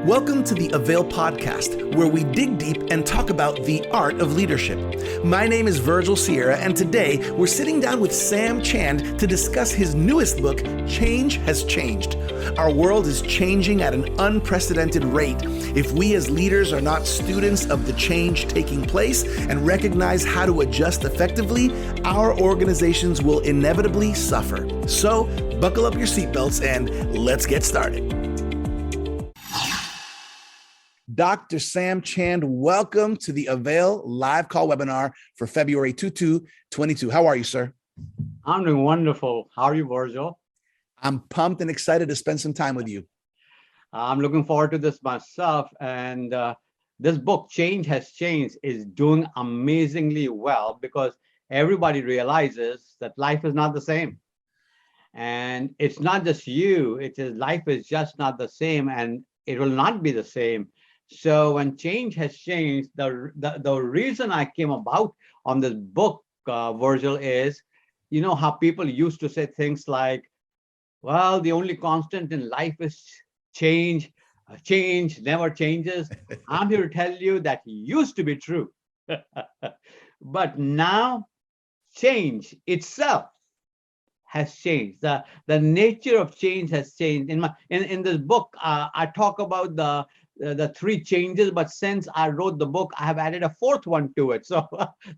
Welcome to the Avail podcast, where we dig deep and talk about the art of leadership. My name is Virgil Sierra, and today we're sitting down with Sam Chand to discuss his newest book, Change Has Changed. Our world is changing at an unprecedented rate. If we as leaders are not students of the change taking place and recognize how to adjust effectively, our organizations will inevitably suffer. So, buckle up your seatbelts and let's get started. Dr. Sam Chand, welcome to the Avail live call webinar for February 22. How are you, sir? I'm doing wonderful. How are you, Virgil? I'm pumped and excited to spend some time with you. I'm looking forward to this myself. And this book, Change Has Changed, is doing amazingly well because everybody realizes that life is not the same. And it's not just you, life is just not the same, and it will not be the same. So when change has changed, the reason I came about on this book, Virgil, is, you know how people used to say things like, well, the only constant in life is change. Change never changes. I'm here to tell you that used to be true. But now change itself has changed. The nature of change has changed. In this book, I talk about the three changes, but since I wrote the book, I have added a fourth one to it. So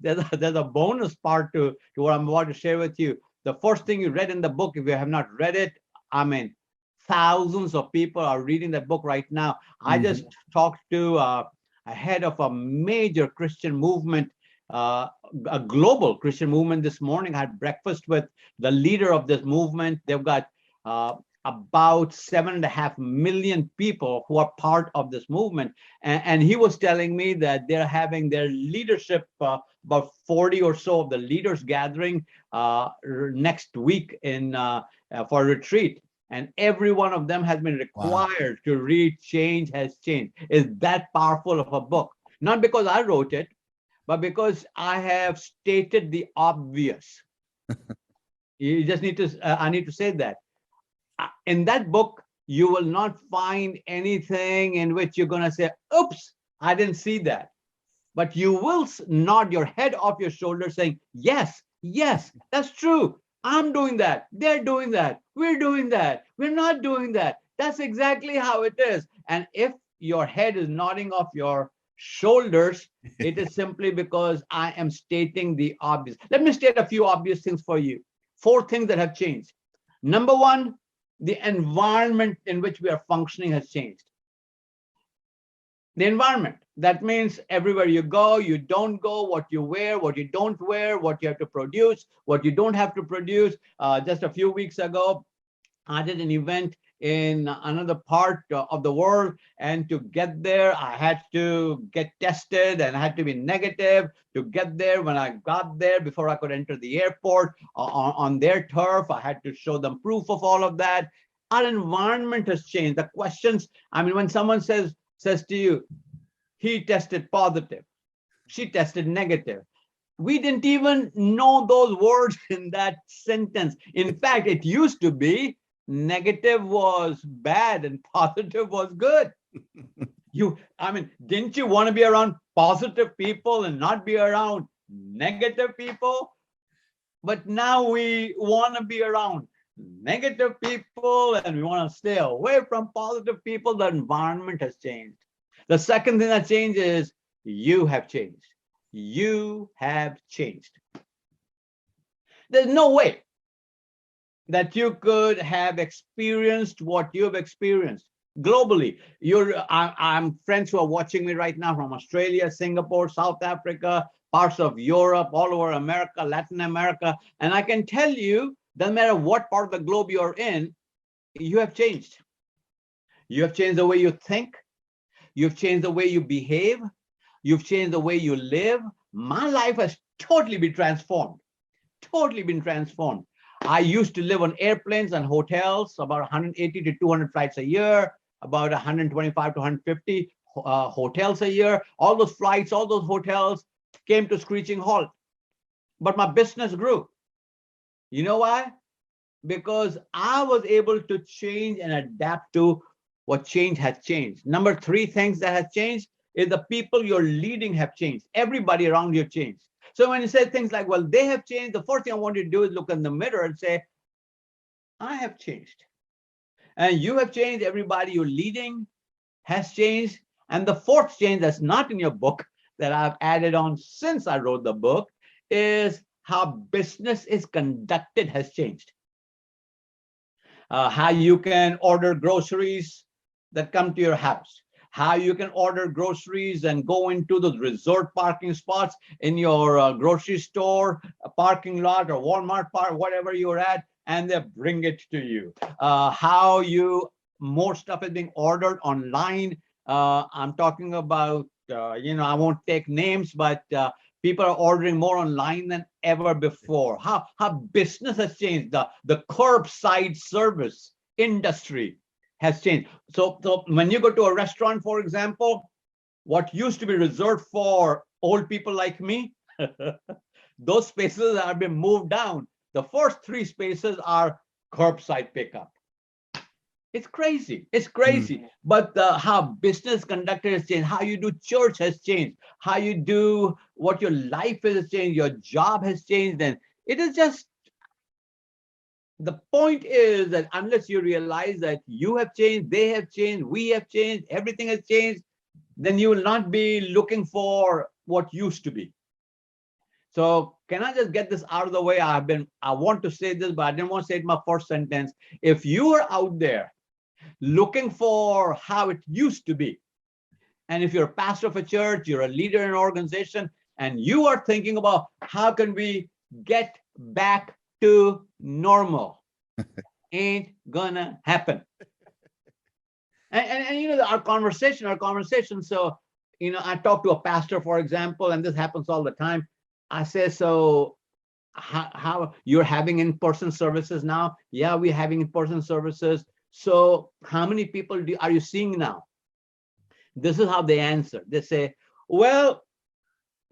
there's a bonus part to what I'm about to share with you. The first thing you read in the book, if you have not read it, I mean, thousands of people are reading that book right now. I just talked to a head of a major Christian movement, a global Christian movement this morning. I had breakfast with the leader of this movement. They've got about 7.5 million people who are part of this movement. And he was telling me that they're having their leadership, about 40 or so of the leaders gathering next week for a retreat. And every one of them has been required to read Change Has Changed. It's that powerful of a book. Not because I wrote it, but because I have stated the obvious. You just need to, I need to say that. In that book, you will not find anything in which you're going to say, oops, I didn't see that. But you will nod your head off your shoulder saying, yes, that's true. I'm doing that. They're doing that. We're doing that. We're not doing that. That's exactly how it is. And if your head is nodding off your shoulders, it is simply because I am stating the obvious. Let me state a few obvious things for you. 4 things that have changed. Number 1, the environment in which we are functioning has changed. The environment, that means everywhere you go, you don't go, what you wear, what you don't wear, what you have to produce, what you don't have to produce. Just a few weeks ago, I did an event in another part of the world, and to get there, I had to get tested and I had to be negative to get there. When I got there, before I could enter the airport on their turf, I had to show them proof of all of that. Our environment has changed. The questions, I mean, when someone says to you, he tested positive, she tested negative, we didn't even know those words in that sentence. In fact, it used to be negative was bad and positive was good. Didn't you want to be around positive people and not be around negative people? But now we want to be around negative people and we want to stay away from positive people. The environment has changed. The second thing that changed is you have changed. You have changed. There's no way that you could have experienced what you've experienced globally. I'm friends who are watching me right now from Australia, Singapore, South Africa, parts of Europe, all over America, Latin America. And I can tell you, doesn't matter what part of the globe you're in, you have changed. You have changed the way you think. You've changed the way you behave. You've changed the way you live. My life has totally been transformed. Totally been transformed. I used to live on airplanes and hotels, about 180 to 200 flights a year, about 125 to 150 hotels a year. All those flights, all those hotels came to screeching halt. But my business grew. You know why? Because I was able to change and adapt to what change has changed. Number three things that has changed is the people you're leading have changed. Everybody around you changed. So when you say things like, well, they have changed, the first thing I want you to do is look in the mirror and say, I have changed. And you have changed. Everybody you're leading has changed. And the fourth change that's not in your book that I've added on since I wrote the book is how business is conducted has changed. How you can order groceries that come to your house, how you can order groceries and go into those resort parking spots in your grocery store, parking lot, or Walmart park, whatever you're at, and they bring it to you. How more stuff is being ordered online. I'm talking about, I won't take names, but people are ordering more online than ever before. How business has changed. The curbside service industry has changed. So when you go to a restaurant, for example, what used to be reserved for old people like me, those spaces have been moved down. The first three spaces are curbside pickup. It's crazy. It's crazy. But how business conducted has changed. How you do church has changed. How you do what your life has changed. Your job has changed. And it is just, the point is that unless you realize that you have changed, they have changed, we have changed, everything has changed, then you will not be looking for what used to be. So can I just get this out of the way? I want to say this, but I didn't want to say it in my first sentence. If you are out there looking for how it used to be, and if you're a pastor of a church, you're a leader in an organization, and you are thinking about how can we get back to normal, ain't gonna happen. And our conversation. So, I talk to a pastor, for example, and this happens all the time. I say, so how you're having in-person services now? Yeah, we're having in-person services. So how many people are you seeing now? This is how they answer. They say, well,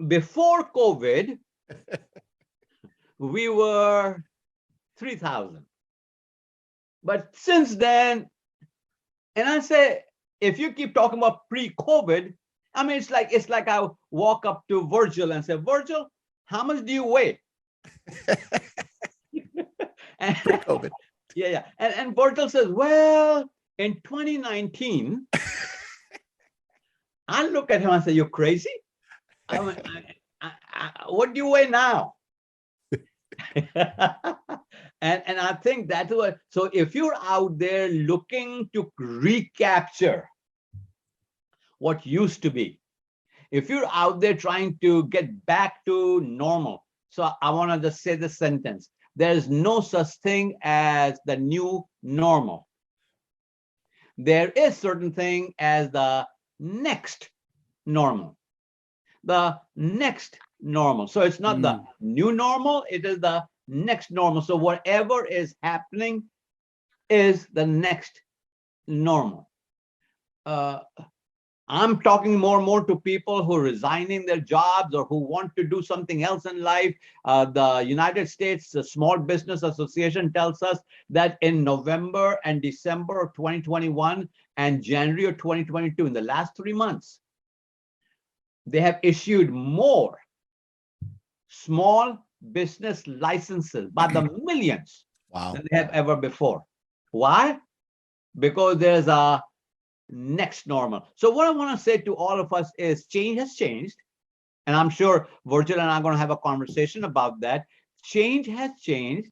before COVID, we were 3,000. But since then, and I say, if you keep talking about pre-COVID, I mean, it's like I walk up to Virgil and say, Virgil, how much do you weigh? Pre-COVID. Yeah. And Virgil says, well, in 2019, I look at him and say, you're crazy? I mean, what do you weigh now? And I think that's what, so if you're out there looking to recapture what used to be, if you're out there trying to get back to normal, so I want to just say this sentence: there's no such thing as the new normal. There is certain thing as the next normal. The next normal. So it's not the new normal, it is the next normal. So whatever is happening is the next normal. I'm talking more and more to people who are resigning their jobs or who want to do something else in life. The United States Small Business Association tells us that in November and December of 2021 and January of 2022, in the last 3 months, they have issued more small business licenses by the millions than they have ever before. Why? Because there's a next normal. So what I want to say to all of us is change has changed. And I'm sure Virgil and I are going to have a conversation about that. Change has changed.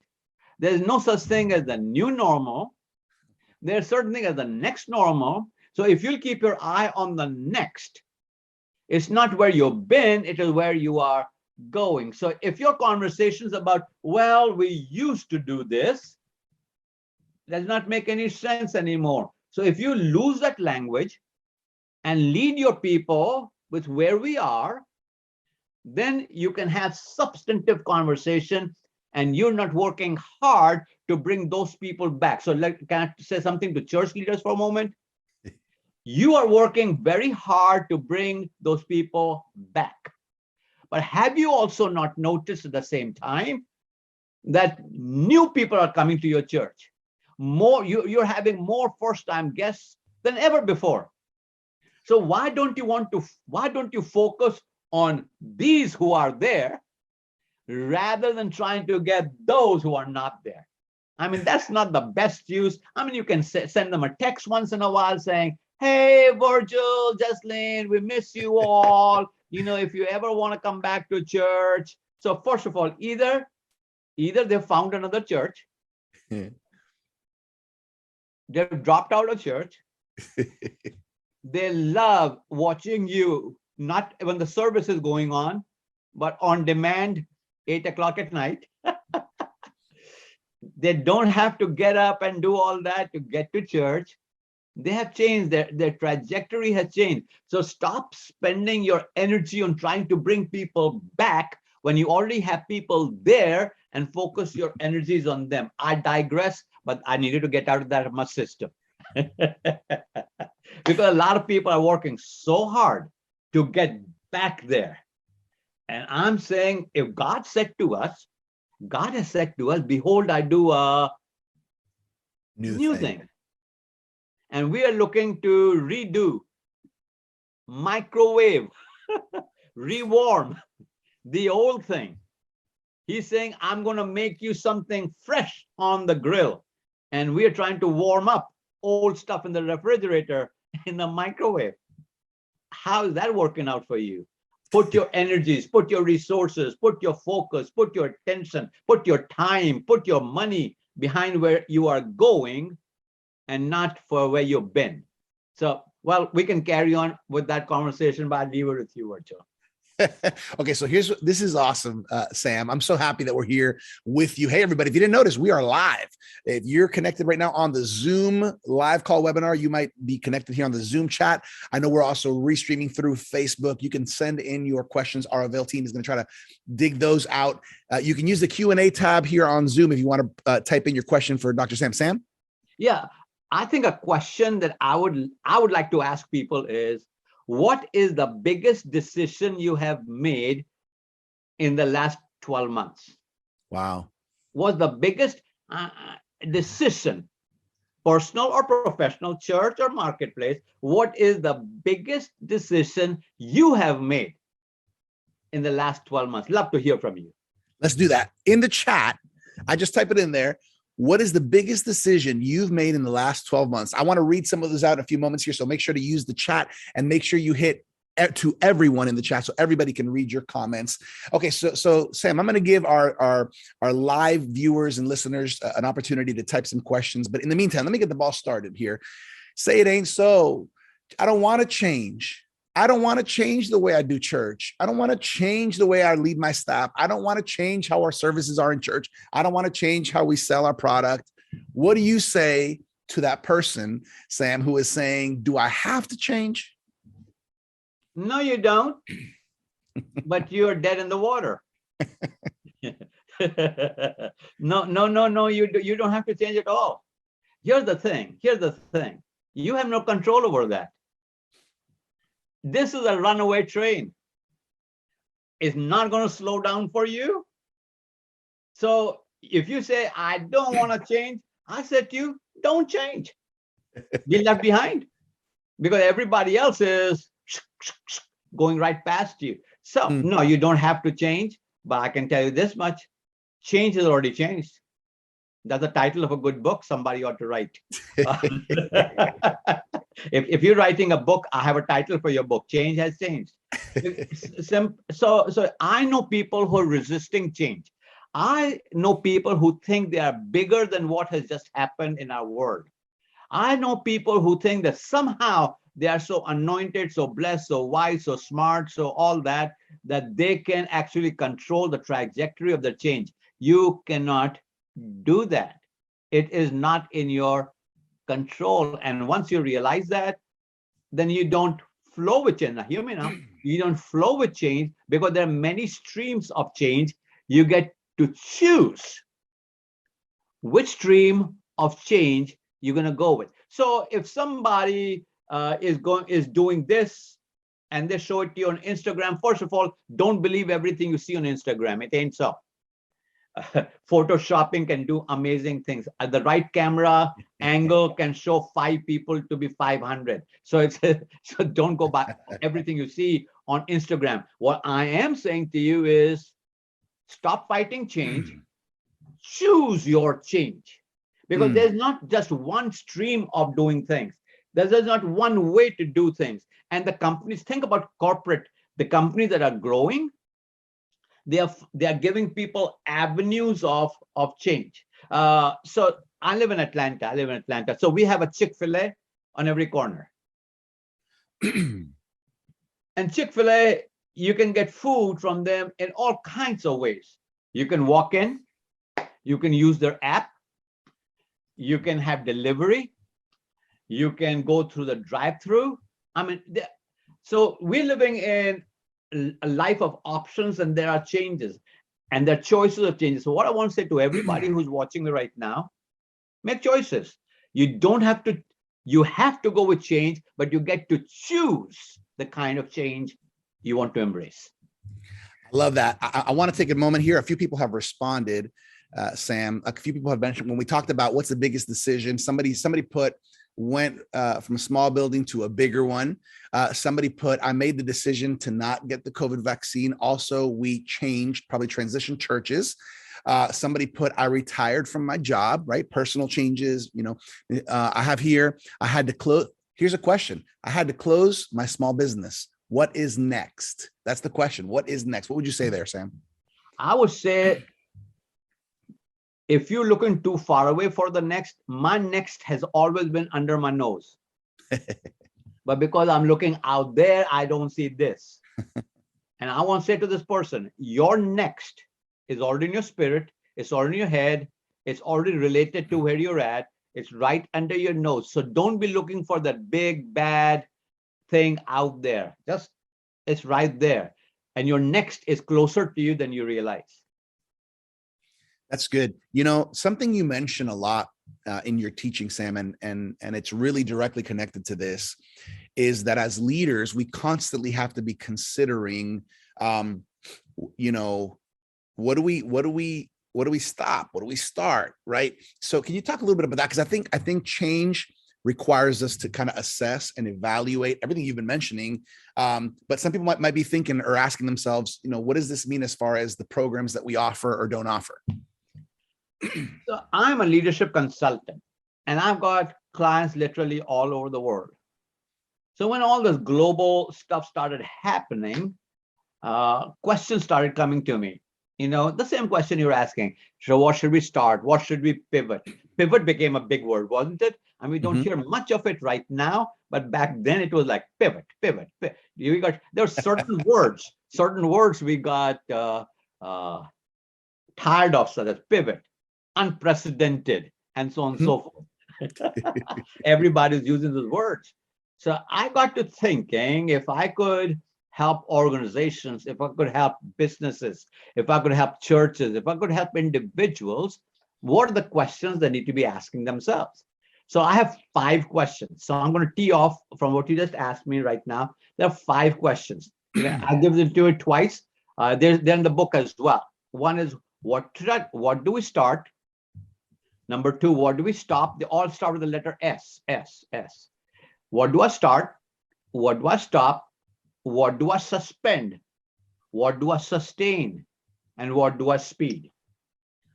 There's no such thing as the new normal. There's certain thing as the next normal. So if you'll keep your eye on the next, it's not where you've been, it is where you are going. So if your conversations about, well, we used to do this, does not make any sense anymore. So if you lose that language and lead your people with where we are, then you can have substantive conversation and you're not working hard to bring those people back. So can I say something to church leaders for a moment? You are working very hard to bring those people back. But have you also not noticed at the same time that new people are coming to your church? You're having more first-time guests than ever before. So why don't you focus on these who are there rather than trying to get those who are not there? I mean, that's not the best use. I mean, you can send them a text once in a while saying, hey, Virgil, Jesslyn, we miss you all. If you ever want to come back to church. So first of all, either they found another church, they've dropped out of church, they love watching you, not when the service is going on, but on demand, 8 o'clock at night. They don't have to get up and do all that to get to church. They have changed, their trajectory has changed. So stop spending your energy on trying to bring people back when you already have people there, and focus your energies on them. I digress, but I needed to get out of that much system. Because a lot of people are working so hard to get back there. And I'm saying, if God has said to us, behold, I do a new thing. And we are looking to redo, microwave, rewarm the old thing. He's saying, I'm going to make you something fresh on the grill. And we are trying to warm up old stuff in the refrigerator in the microwave. How is that working out for you? Put your energies, put your resources, put your focus, put your attention, put your time, put your money behind where you are going and not for where you've been. So, well, we can carry on with that conversation, but I'll leave it with you, Virgil. Okay, so this is awesome, Sam. I'm so happy that we're here with you. Hey, everybody, if you didn't notice, we are live. If you're connected right now on the Zoom live call webinar, you might be connected here on the Zoom chat. I know we're also restreaming through Facebook. You can send in your questions. Our Avail team is going to try to dig those out. You can use the Q&A tab here on Zoom if you want to type in your question for Dr. Sam. Sam? Yeah, I think a question that I would like to ask people is, what is the biggest decision you have made in the last 12 months? Wow. What's the biggest decision, personal or professional, church or marketplace? What is the biggest decision you have made in the last 12 months? Love to hear from you. Let's do that. In the chat, I just type it in there. What is the biggest decision you've made in the last 12 months? I want to read some of those out in a few moments here. So make sure to use the chat and make sure you hit to everyone in the chat so everybody can read your comments. Okay, so Sam, I'm going to give our live viewers and listeners an opportunity to type some questions. But in the meantime, let me get the ball started here. Say it ain't so. I don't want to change. I don't want to change the way I do church. I don't want to change the way I lead my staff. I don't want to change how our services are in church. I don't want to change how we sell our product. What do you say to that person, Sam, who is saying, do I have to change? No, you don't, but you're dead in the water. No, you don't have to change at all. Here's the thing. You have no control over that. This is a runaway train. It's not going to slow down for you. So if you say, I don't want to change, I said to you, don't change. Be left behind because everybody else is going right past you. So no, you don't have to change, but I can tell you this much. Change has already changed. That's the title of a good book somebody ought to write. If you're writing a book, I have a title for your book. Change has changed. So I know people who are resisting change. I know people who think they are bigger than what has just happened in our world. I know people who think that somehow they are so anointed, so blessed, so wise, so smart, so all that they can actually control the trajectory of the change. You cannot do that. It is not in your control. And once you realize that, then you don't flow with change. Now, hear me now. You don't flow with change because there are many streams of change. You get to choose which stream of change you're going to go with. So if somebody is doing this and they show it to you on Instagram, first of all, don't believe everything you see on Instagram. It ain't so. Photoshopping can do amazing things. At the right camera angle can show 5 people to be 500. So it's so don't go by everything you see on Instagram. What I am saying to you is stop fighting change, choose your change. Because there's not just one stream of doing things. There's not one way to do things. And the companies, think about corporate, the companies that are growing, they are giving people avenues of change. So I live in Atlanta. So we have a Chick-fil-A on every corner. And Chick-fil-A, you can get food from them in all kinds of ways. You can walk in, you can use their app, you can have delivery, you can go through the drive-through. I mean, so we're living in a life of options, and there are changes, and there are choices of changes. So what I want to say to everybody who's watching me right now, make choices. You don't have to, you have to go with change, but you get to choose the kind of change you want to embrace. I love that. I want to take a moment here. A few people have responded, Sam. A few people have mentioned when we talked about what's the biggest decision. Somebody went from a small building to a bigger one. Somebody put, I made the decision to not get the COVID vaccine. Also, we changed, probably transitioned churches. Somebody put, I retired from my job, right? Personal changes, I had to close. Here's a question. I had to close my small business. What is next? That's the question. What is next? What would you say there, Sam? I would say, if you're looking too far away for the next, my next has always been under my nose. But because I'm looking out there, I don't see this. And I want to say to this person, your next is already in your spirit. It's already in your head. It's already related to where you're at. It's right under your nose. So don't be looking for that big, bad thing out there. Just, it's right there. And your next is closer to you than you realize. That's good. Something you mention a lot in your teaching, Sam, and it's really directly connected to this, is that as leaders, we constantly have to be considering, what do we stop? What do we start? Right. So can you talk a little bit about that? Because I think change requires us to kind of assess and evaluate everything you've been mentioning. But some people might be thinking or asking themselves, what does this mean as far as the programs that we offer or don't offer? So I'm a leadership consultant, and I've got clients literally all over the world. So when all this global stuff started happening, questions started coming to me. The same question you're asking. So what should we start? What should we pivot? Pivot became a big word, wasn't it? And we don't hear much of it right now, but back then it was like pivot. There's certain words we got tired of, such as pivot, unprecedented, and so on and so forth. Everybody's using those words. So I got to thinking, if I could help organizations, if I could help businesses, if I could help churches, if I could help individuals, what are the questions they need to be asking themselves? So I have 5 questions. So I'm going to tee off from what you just asked me right now. There are 5 questions. I give them to it twice. They're in the book as well. One is, what do we start? Number 2, what do we stop? They all start with the letter S. What do I start? What do I stop? What do I suspend? What do I sustain? And what do I speed?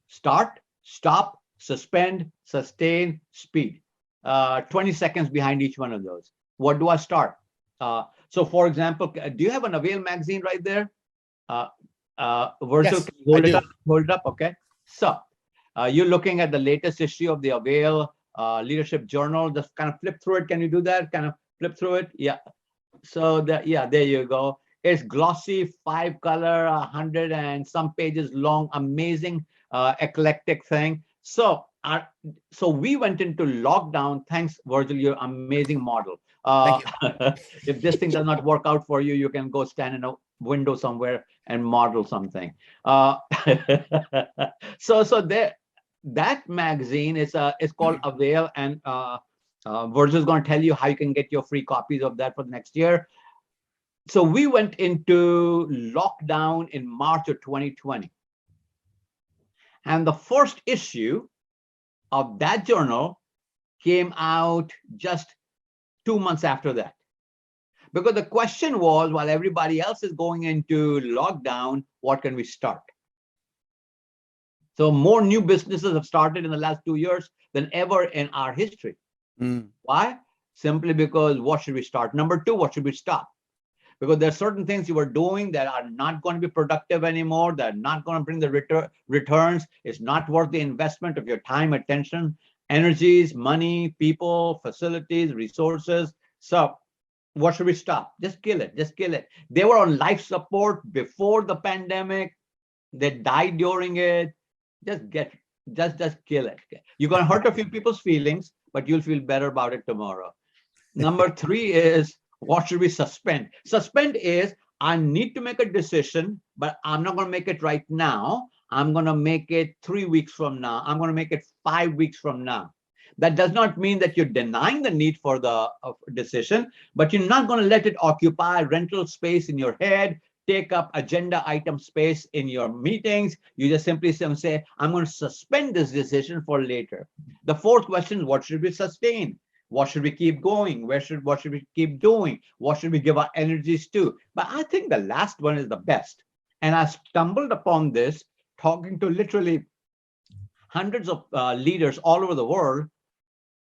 Start, stop, suspend, sustain, speed. 20 seconds behind each one of those. What do I start? So for example, do you have an Avail magazine right there? Virgil, yes, hold it up. Okay. So you're looking at the latest issue of the Avail Leadership Journal. Just kind of flip through it. Can you do that? Kind of flip through it. Yeah. So there you go. It's glossy, 5-color, 100 and some pages long, amazing, eclectic thing. So we went into lockdown. Thanks, Virgil, your amazing model. Thank you. If this thing does not work out for you, you can go stand in a window somewhere and model something. So there, that magazine is called Avail, and Virgil is going to tell you how you can get your free copies of that for the next year. So we went into lockdown in March of 2020. And the first issue of that journal came out just 2 months after that. Because the question was, while everybody else is going into lockdown, what can we start? So more new businesses have started in the last 2 years than ever in our history. Why? Simply because what should we start? Number two, what should we stop? Because there are certain things you were doing that are not going to be productive anymore, that are not going to bring the returns. It's not worth the investment of your time, attention, energies, money, people, facilities, resources. So what should we stop? Just kill it. Just kill it. They were on life support before the pandemic. They died during it. Just kill it. You're going to hurt a few people's feelings, but you'll feel better about it tomorrow. Number three is, what should we suspend? Suspend is, I need to make a decision, but I'm not going to make it right now. I'm going to make it 3 weeks from now. I'm going to make it 5 weeks from now. That does not mean that you're denying the need for the decision, but you're not going to let it occupy rental space in your head, take up agenda item space in your meetings. You just simply say, I'm going to suspend this decision for later. The fourth question is, what should we sustain? What should we keep going? What should we keep doing? What should we give our energies to? But I think the last one is the best. And I stumbled upon this talking to literally hundreds of leaders all over the world.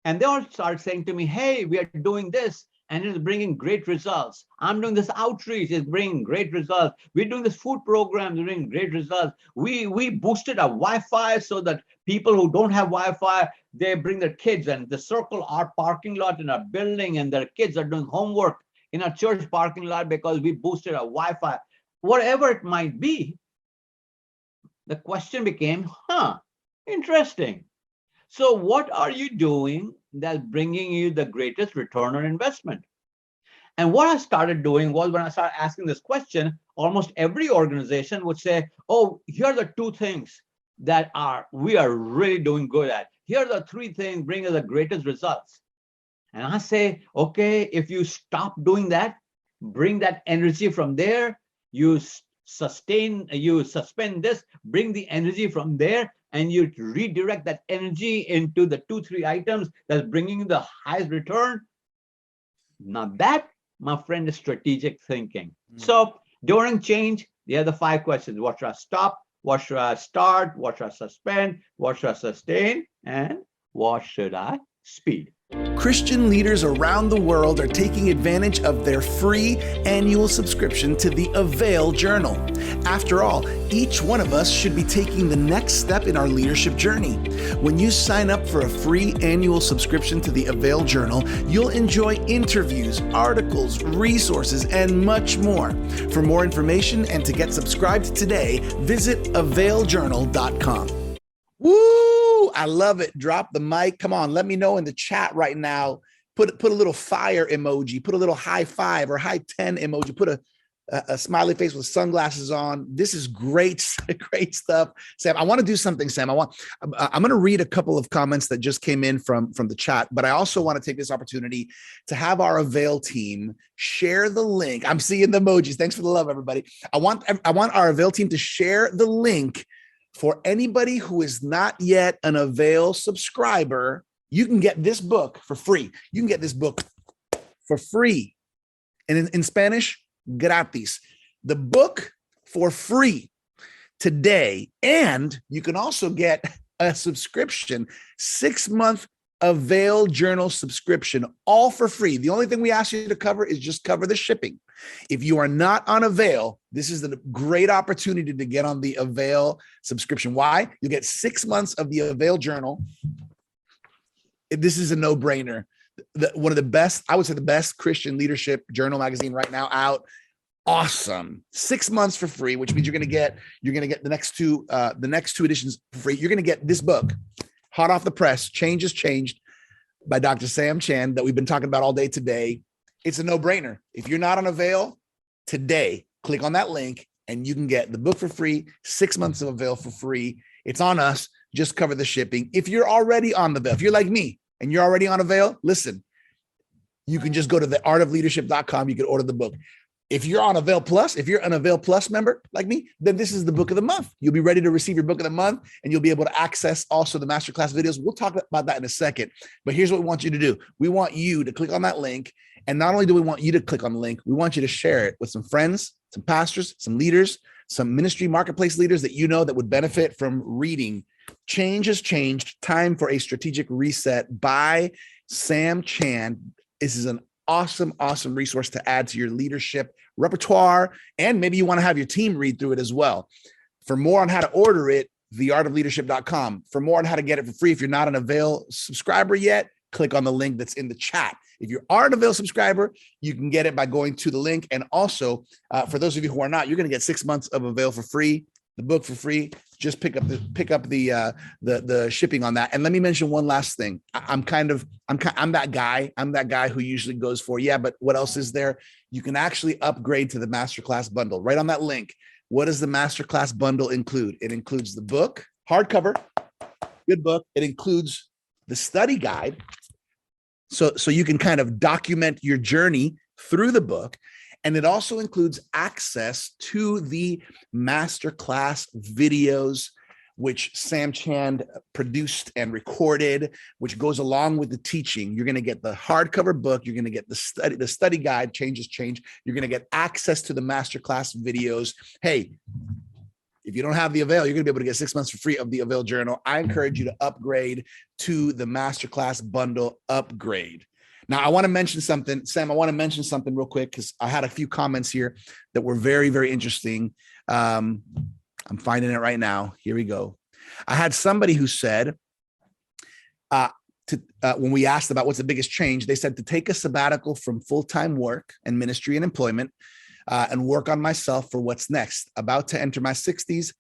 And they all start saying to me, hey, we are doing this and it's bringing great results. I'm doing this outreach, it's bringing great results. We're doing this food program, bringing great results. We boosted our Wi-Fi so that people who don't have Wi-Fi, they bring their kids and they circle our parking lot in our building, and their kids are doing homework in our church parking lot because we boosted our Wi-Fi. Whatever it might be, the question became, interesting. So what are you doing that's bringing you the greatest return on investment? And what I started doing was, when I started asking this question, almost every organization would say, oh, here are the two things that we are really doing good at. Here are the three things bring us the greatest results. And I say, okay, if you stop doing that, bring that energy from there, you suspend this, bring the energy from there, and you redirect that energy into the 2-3 items that's bringing you the highest return. Now that, my friend, is strategic thinking. So during change, there are the 5 questions. What should I stop? What should I start? What should I suspend? What should I sustain? And what should I speed? Christian leaders around the world are taking advantage of their free annual subscription to the Avail Journal. After all, each one of us should be taking the next step in our leadership journey. When you sign up for a free annual subscription to the Avail Journal, you'll enjoy interviews, articles, resources, and much more. For more information and to get subscribed today, visit availjournal.com. Woo! I love it. Drop the mic. Come on, let me know in the chat right now. Put a little fire emoji, put a little high 5 or high 10 emoji, put a smiley face with sunglasses on. This is great, great stuff. Sam, I want to do something, Sam. I'm going to read a couple of comments that just came in from the chat, but I also want to take this opportunity to have our Avail team share the link. I'm seeing the emojis. Thanks for the love, everybody. I want our Avail team to share the link for anybody who is not yet an Avail subscriber. You can get this book for free. You can get this book for free. And in Spanish, gratis. The book for free today. And you can also get a subscription, 6-month Avail Journal subscription, all for free. The only thing we ask you to cover is just cover the shipping. If you are not on Avail, this is a great opportunity to get on the Avail subscription. Why? You get 6 months of the Avail Journal. This is a no-brainer. One of the best, I would say the best Christian leadership journal magazine right now out. Awesome. 6 months for free, which means you're going to get the next two editions for free. You're going to get this book, hot off the press, Change Has Changed, by Dr. Sam Chand, that we've been talking about all day today. It's a no-brainer. If you're not on Avail today, click on that link and you can get the book for free, 6 months of Avail for free. It's on us. Just cover the shipping. If you're already on the Avail, if you're like me and you're already on Avail, listen, you can just go to theartofleadership.com. You can order the book. If you're on Avail Plus, if you're an Avail Plus member like me, then this is the book of the month. You'll be ready to receive your book of the month, and you'll be able to access also the masterclass videos. We'll talk about that in a second. But here's what we want you to do. We want you to click on that link. And not only do we want you to click on the link, we want you to share it with some friends, some pastors, some leaders, some ministry marketplace leaders that you know that would benefit from reading Change Has Changed, Time for a Strategic Reset by Sam Chand. This is an awesome resource to add to your leadership repertoire. And maybe you want to have your team read through it as well. For more on how to order it, theartofleadership.com. For more on how to get it for free, if you're not an Avail subscriber yet, click on the link that's in the chat. If you are an Avail subscriber, you can get it by going to the link. And also, for those of you who are not, you're going to get 6 months of Avail for free, the book for free. Just pick up the shipping on that. And let me mention one last thing. I'm that guy. I'm that guy who usually goes for, yeah, but what else is there? You can actually upgrade to the masterclass bundle right on that link. What does the masterclass bundle include? It includes the book, hardcover, good book. It includes the study guide. So you can kind of document your journey through the book. And it also includes access to the masterclass videos, which Sam Chand produced and recorded, which goes along with the teaching. You're going to get the hardcover book. You're going to get the study guide, Change Has Changed. You're going to get access to the masterclass videos. Hey, if you don't have the Avail, you're going to be able to get 6 months for free of the Avail Journal. I encourage you to upgrade to the masterclass bundle upgrade. Now, I want to mention something, Sam. I want to mention something real quick because I had a few comments here that were very, very interesting. I'm finding it right now. Here we go. I had somebody who said, when we asked about what's the biggest change, they said to take a sabbatical from full-time work and ministry and employment and work on myself for what's next. About to enter my 60s.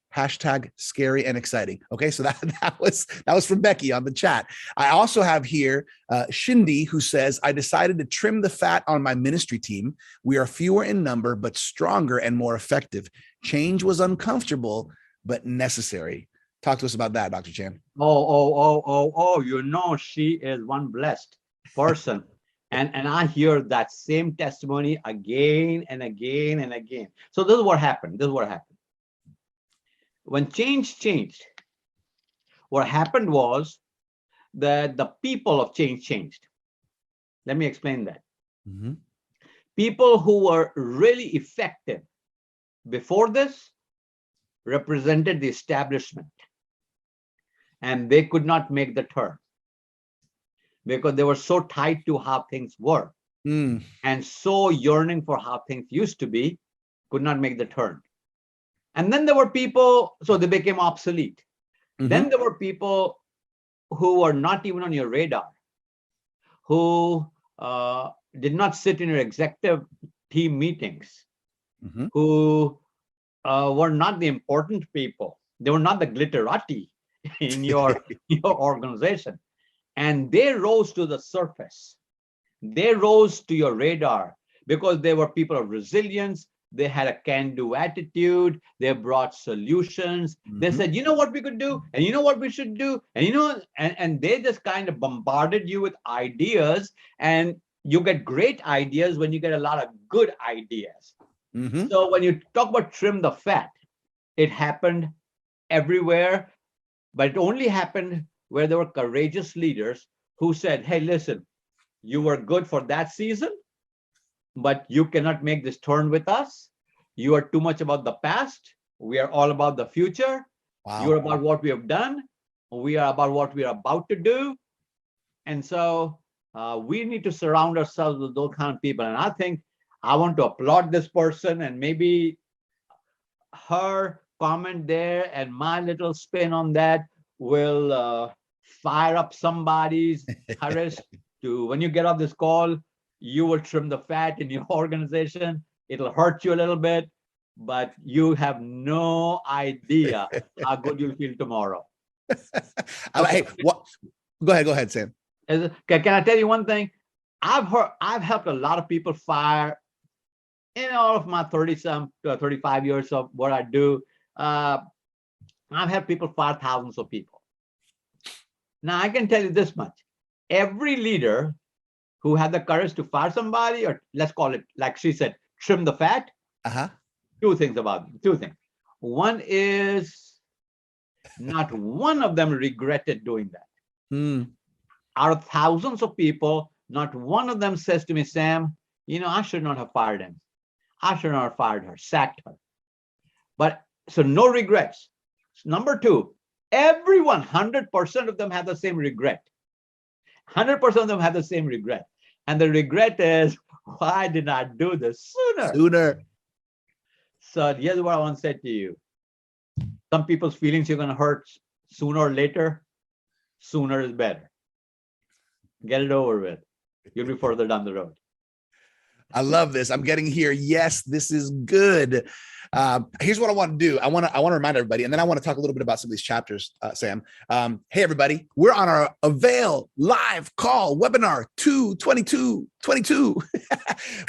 #scary and exciting. Okay, so that was from Becky on the chat. I also have here Shindy, who says, I decided to trim the fat on my ministry team. We are fewer in number, but stronger and more effective. Change was uncomfortable, but necessary. Talk to us about that, Dr. Chand. You know, she is one blessed person. And I hear that same testimony again and again and again. So this is what happened. When change changed, what happened was that the people of change changed. Let me explain that. Mm-hmm. People who were really effective before this represented the establishment, and they could not make the turn because they were so tied to how things were and so yearning for how things used to be, could not make the turn. And then there were people, so they became obsolete. Mm-hmm. Then there were people who were not even on your radar, who did not sit in your executive team meetings, mm-hmm. who were not the important people. They were not the glitterati in your organization. And they rose to the surface. They rose to your radar because they were people of resilience. They had a can-do attitude. They brought solutions. Mm-hmm. They said, you know what we could do? And you know what we should do? And you know, and they just kind of bombarded you with ideas. And you get great ideas when you get a lot of good ideas. Mm-hmm. So when you talk about trim the fat, it happened everywhere, but it only happened where there were courageous leaders who said, hey, listen, you were good for that season, but you cannot make this turn with us. You are too much about the past. We are all about the future. Wow. You're about what we have done. We are about what we are about to do. And so we need to surround ourselves with those kind of people. And I think I want to applaud this person, and maybe her comment there and my little spin on that will fire up somebody's courage to, when you get off this call, you will trim the fat in your organization. It'll hurt you a little bit, but you have no idea how good you'll feel tomorrow. Hey, what? Go ahead, Sam. Can I tell you one thing? I've helped a lot of people fire in all of my 35 years of what I do. I've helped people fire thousands of people. Now, I can tell you this much. Every leader who had the courage to fire somebody, or let's call it, like she said, trim the fat. Uh-huh. Two things. One is not one of them regretted doing that. Mm. Out of thousands of people, not one of them says to me, Sam, I should not have fired him. I should not have fired her, sacked her. But so no regrets. Number two, everyone, 100% of them have the same regret. 100% of them have the same regret. And the regret is, why did I do this sooner? So here's what I want to say to you. Some people's feelings you're going to hurt sooner or later. Sooner is better. Get it over with. You'll be further down the road. I love this. I'm getting here. Yes, this is good. Here's what I want to do. I want to remind everybody, and then I want to talk a little bit about some of these chapters, Sam. Hey, everybody, we're on our Avail live call webinar 2/22/22.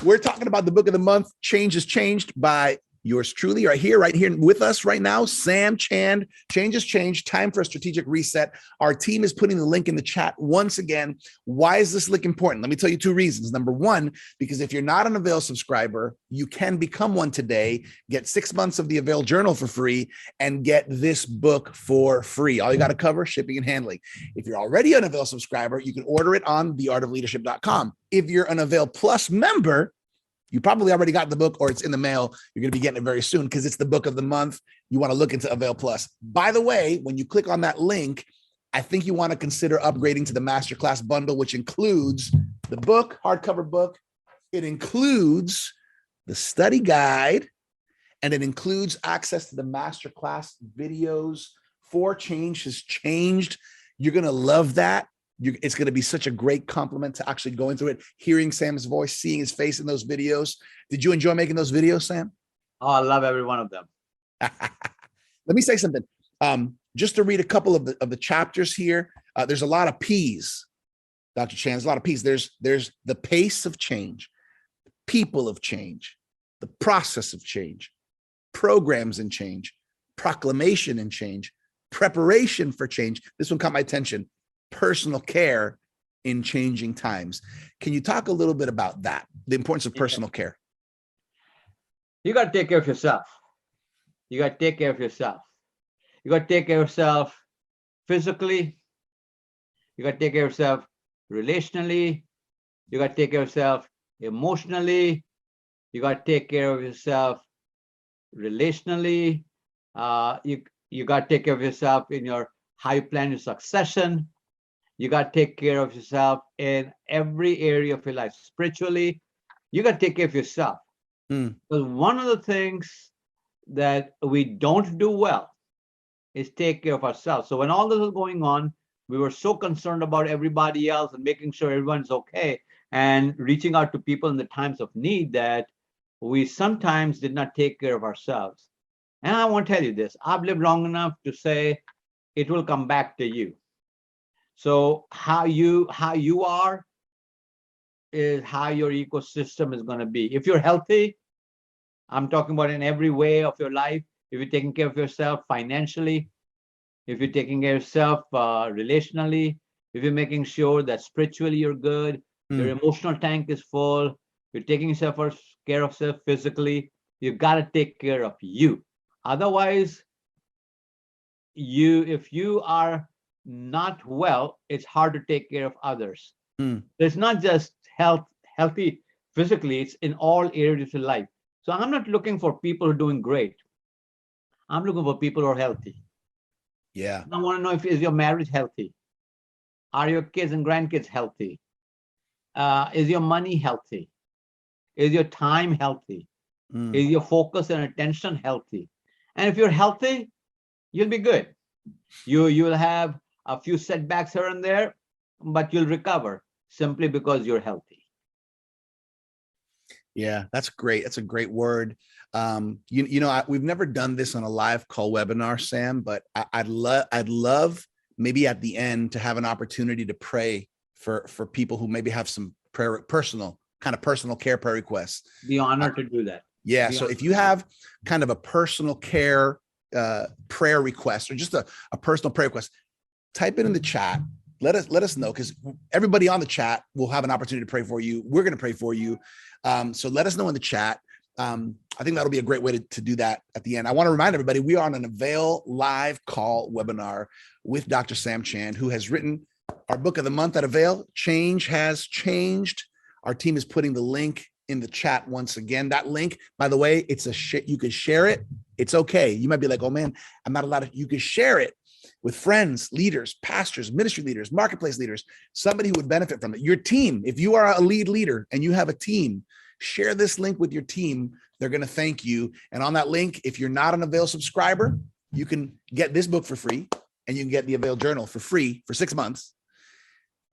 We're talking about the book of the month, Change is Changed, by yours truly, right here with us right now, Sam Chand. Change is Changed, time for a strategic reset. Our team is putting the link in the chat once again. Why is this link important? Let me tell you two reasons. Number one, because if you're not an Avail subscriber, you can become one today, get 6 months of the Avail Journal for free, and get this book for free. All you got to cover, shipping and handling. If you're already an Avail subscriber, you can order it on theartofleadership.com. If you're an Avail Plus member, you probably already got the book, or it's in the mail. You're going to be getting it very soon because it's the book of the month. You want to look into Avail Plus. By the way, when you click on that link, I think you want to consider upgrading to the Masterclass bundle, which includes the book, hardcover book. It includes the study guide, and it includes access to the Masterclass videos. Change has changed. You're going to love that. It's going to be such a great compliment to actually going through it, hearing Sam's voice, seeing his face in those videos. Did you enjoy making those videos, Sam? Oh, I love every one of them. Let me say something. Just to read a couple of the chapters here. There's a lot of P's, Dr. Chan. There's a lot of P's. There's the pace of change, people of change, the process of change, programs and change, proclamation and change, preparation for change. This one caught my attention. Personal care in changing times. Can you talk a little bit about that? The importance of personal care. You got to take care of yourself. You got to take care of yourself. You got to take care of yourself physically. You got to take care of yourself relationally. You got to take care of yourself emotionally. You got to take care of yourself relationally. You got to take care of yourself in your how you plan your succession. You got to take care of yourself in every area of your life. Spiritually, you got to take care of yourself. Because one of the things that we don't do well is take care of ourselves. So when all this was going on, we were so concerned about everybody else and making sure everyone's okay and reaching out to people in the times of need that we sometimes did not take care of ourselves. And I want to tell you this, I've lived long enough to say it will come back to you. So how you are is how your ecosystem is going to be. If you're healthy, I'm talking about in every way of your life. If you're taking care of yourself financially, if you're taking care of yourself relationally, if you're making sure that spiritually you're good, your emotional tank is full, you're taking care of yourself physically, you've got to take care of you. Otherwise, if you are not well, it's hard to take care of others. It's not just healthy physically, it's in all areas of life. So I'm not looking for people who are doing great. I'm looking for people who are healthy. Yeah. I want to know is your marriage healthy? Are your kids and grandkids healthy? Is your money healthy? Is your time healthy? Is your focus and attention healthy? And if you're healthy, you'll be good. You'll have a few setbacks here and there, but you'll recover simply because you're healthy. Yeah, that's great. That's a great word. We've never done this on a live call webinar, Sam, but I'd love maybe at the end to have an opportunity to pray for people who maybe have some personal care prayer requests. Be honored to do that. Yeah. So if you have kind of a personal care prayer request or just a personal prayer request, type it in the chat. Let us know, because everybody on the chat will have an opportunity to pray for you. We're going to pray for you. So let us know in the chat. I think that'll be a great way to do that at the end. I want to remind everybody, we are on an Avail live call webinar with Dr. Sam Chand, who has written our book of the month at Avail, Change Has Changed. Our team is putting the link in the chat once again. That link, by the way, it's you can share it. It's okay. You might be like, oh man, I'm not allowed to. You can share it with friends, leaders, pastors, ministry leaders, marketplace leaders, somebody who would benefit from it. Your team, if you are a lead leader and you have a team, share this link with your team. They're going to thank you. And on that link, if you're not an Avail subscriber, you can get this book for free, and you can get the Avail Journal for free for 6 months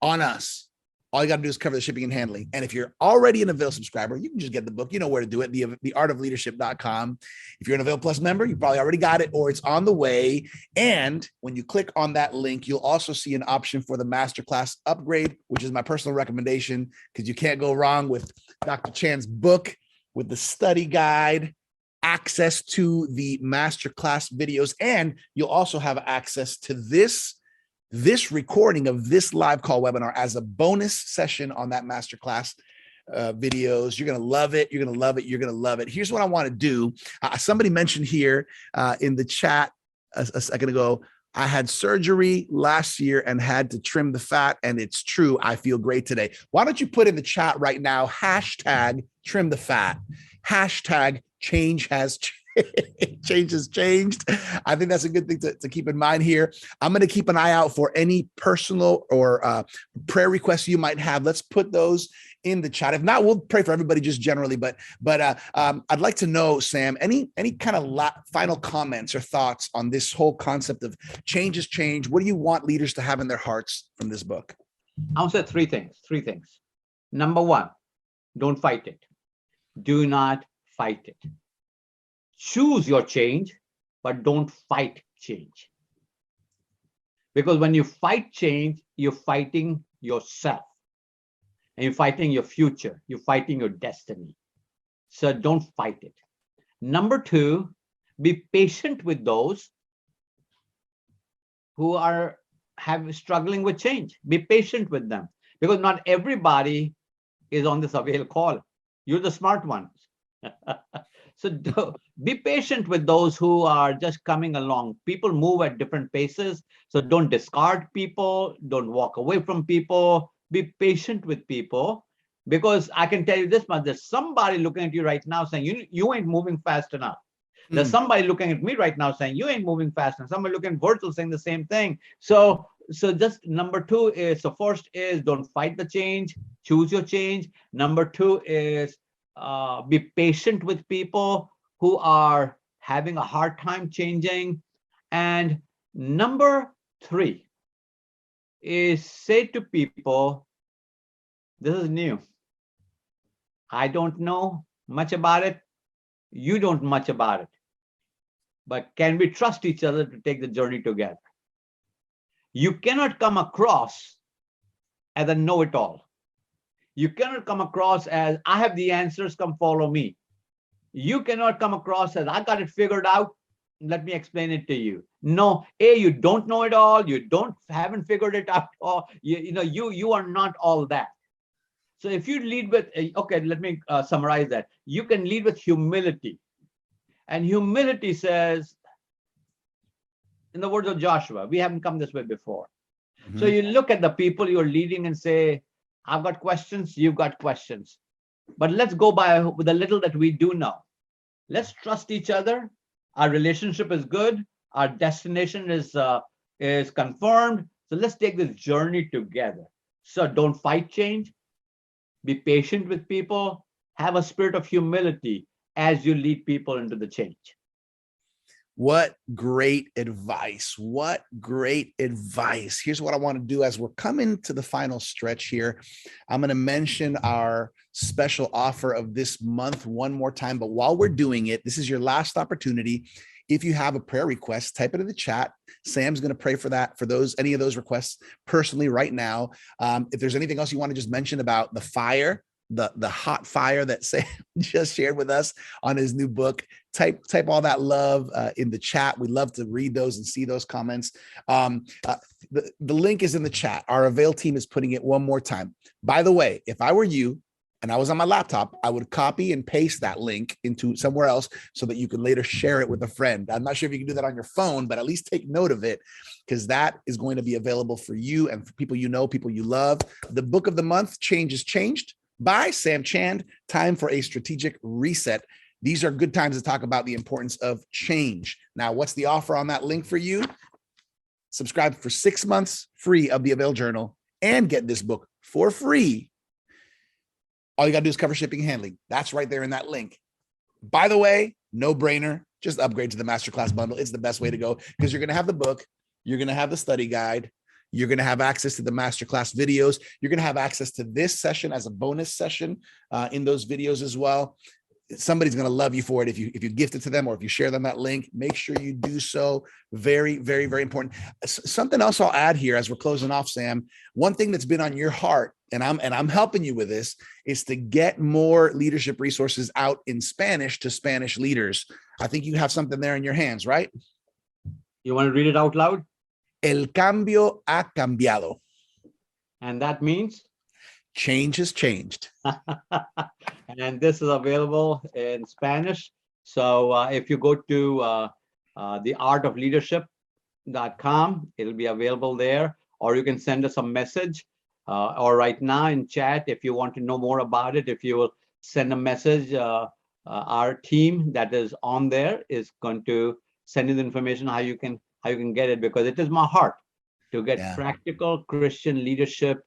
on us. All you got to do is cover the shipping and handling. And if you're already an Avail subscriber, you can just get the book. You know where to do it, theartofleadership.com. If you're an Avail Plus member, you probably already got it, or it's on the way. And when you click on that link, you'll also see an option for the masterclass upgrade, which is my personal recommendation, because you can't go wrong with Dr. Chand's book, with the study guide, access to the masterclass videos, and you'll also have access to this recording of this live call webinar as a bonus session on that masterclass videos. You're going to love it. You're going to love it. You're going to love it. Here's what I want to do. Somebody mentioned here in the chat a second ago, I had surgery last year and had to trim the fat, and it's true. I feel great today. Why don't you put in the chat right now, hashtag trim the fat, hashtag change has change has changed. I think that's a good thing to keep in mind here. I'm going to keep an eye out for any personal or prayer requests you might have. Let's put those in the chat. If not, we'll pray for everybody just generally. But I'd like to know, Sam, any kind of final comments or thoughts on this whole concept of change is change. What do you want leaders to have in their hearts from this book? I'll say three things. Number one, don't fight it. Do not fight it. Choose your change, but don't fight change. Because when you fight change, you're fighting yourself. And you're fighting your future. You're fighting your destiny. So don't fight it. Number two, be patient with those who are struggling with change. Be patient with them, because not everybody is on this Avail call. You're the smart ones. So be patient with those who are just coming along. People move at different paces. So don't discard people. Don't walk away from people. Be patient with people, because I can tell you this much: there's somebody looking at you right now saying, you ain't moving fast enough. There's somebody looking at me right now saying, you ain't moving fast enough. Somebody looking at Virgil saying the same thing. So just number two is, so first is don't fight the change, choose your change. Number two is be patient with people who are having a hard time changing. And number three is say to people, this is new. I don't know much about it. You don't much about it. But can we trust each other to take the journey together? You cannot come across as a know-it-all. You cannot come across as, I have the answers, come follow me. You cannot come across as, I got it figured out, let me explain it to you. No, you don't know it all. You haven't figured it out. Or you are not all that. So if you lead with, okay, let me summarize that. You can lead with humility. And humility says, in the words of Joshua, we haven't come this way before. Mm-hmm. So you look at the people you're leading and say, I've got questions, you've got questions. But let's go by with the little that we do know. Let's trust each other. Our relationship is good. Our destination is confirmed. So let's take this journey together. So don't fight change. Be patient with people. Have a spirit of humility as you lead people into the change. What great advice. What great advice. Here's what I want to do as we're coming to the final stretch here. I'm going to mention our special offer of this month one more time. But while we're doing it, this is your last opportunity. If you have a prayer request, type it in the chat. Sam's going to pray for that, for any of those requests personally right now. If there's anything else you want to just mention about the fire, the hot fire that Sam just shared with us on his new book, type all that love in the chat. We'd love to read those and see those comments. The link is in the chat. Our Avail team is putting it one more time. By the way, if I were you, and I was on my laptop, I would copy and paste that link into somewhere else so that you could later share it with a friend. I'm not sure if you can do that on your phone, but at least take note of it, because that is going to be available for you and for people you know, people you love. The book of the month, Change is Changed by Sam Chand, Time for a Strategic Reset. These are good times to talk about the importance of change. Now, what's the offer on that link for you? Subscribe for 6 months free of the Avail Journal and get this book for free. All you got to do is cover shipping and handling. That's right there in that link. By the way, no brainer, just upgrade to the masterclass bundle. It's the best way to go, because you're going to have the book, you're going to have the study guide, you're going to have access to the masterclass videos, you're going to have access to this session as a bonus session in those videos as well. Somebody's going to love you for it if you gift it to them or if you share them that link. Make sure you do so. Very, very, very important. Something else I'll add here as we're closing off, Sam. One thing that's been on your heart, and I'm helping you with this, is to get more leadership resources out in Spanish to Spanish leaders. I think you have something there in your hands, right? You want to read it out loud? El cambio ha cambiado. And that means? Change has changed. And this is available in Spanish. So if you go to theartofleadership.com, it'll be available there, or you can send us a message or right now in chat if you want to know more about it. If you will send a message, our team that is on there is going to send you the information how you can get it, because it is my heart to get practical Christian leadership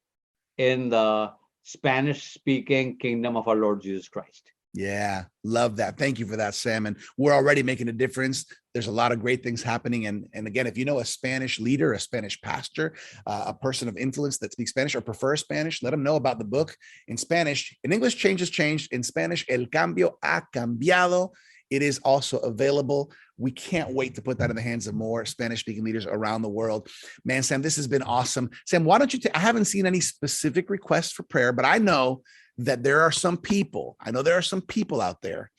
in the Spanish-speaking kingdom of our Lord Jesus Christ. Yeah, love that. Thank you for that, Sam. And we're already making a difference. There's a lot of great things happening. And again, if you know a Spanish leader, a Spanish pastor, a person of influence that speaks Spanish or prefers Spanish, let them know about the book in Spanish. In English, Change has changed. In Spanish, El cambio ha cambiado. It is also available. We can't wait to put that in the hands of more Spanish-speaking leaders around the world. Man, Sam, this has been awesome. Sam, why don't you, I haven't seen any specific requests for prayer, but I know that there are some people out there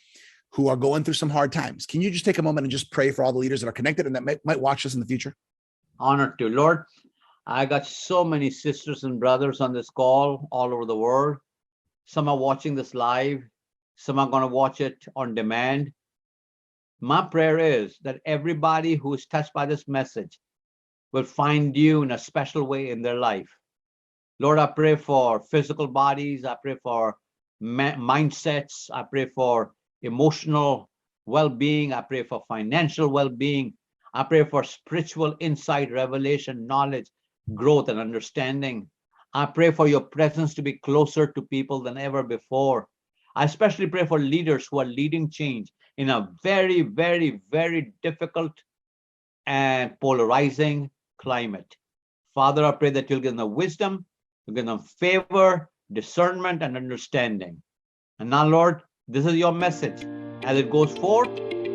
who are going through some hard times. Can you just take a moment and just pray for all the leaders that are connected and that might watch us in the future? Honored to. Lord, I got so many sisters and brothers on this call all over the world. Some are watching this live. Some are going to watch it on demand. My prayer is that everybody who is touched by this message will find you in a special way in their life. Lord, I pray for physical bodies. I pray for mindsets. I pray for emotional well-being. I pray for financial well-being. I pray for spiritual insight, revelation, knowledge, growth, and understanding. I pray for your presence to be closer to people than ever before. I especially pray for leaders who are leading change in a very, very, very difficult and polarizing climate. Father, I pray that you'll give them wisdom, you'll give them favor, discernment, and understanding. And now, Lord, this is your message. As it goes forth,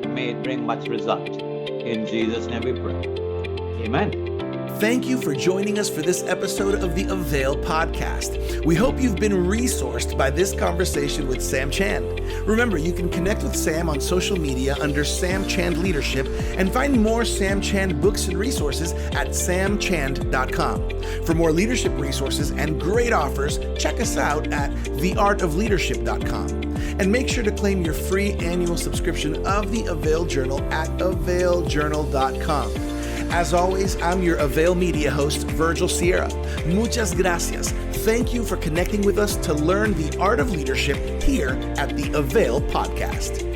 may it bring much result. In Jesus' name we pray. Amen. Thank you for joining us for this episode of the Avail podcast. We hope you've been resourced by this conversation with Sam Chand. Remember, you can connect with Sam on social media under Sam Chand Leadership and find more Sam Chand books and resources at samchand.com. For more leadership resources and great offers, check us out at theartofleadership.com. And make sure to claim your free annual subscription of the Avail Journal at availjournal.com. As always, I'm your Avail Media host, Virgil Sierra. Muchas gracias. Thank you for connecting with us to learn the art of leadership here at the Avail Podcast.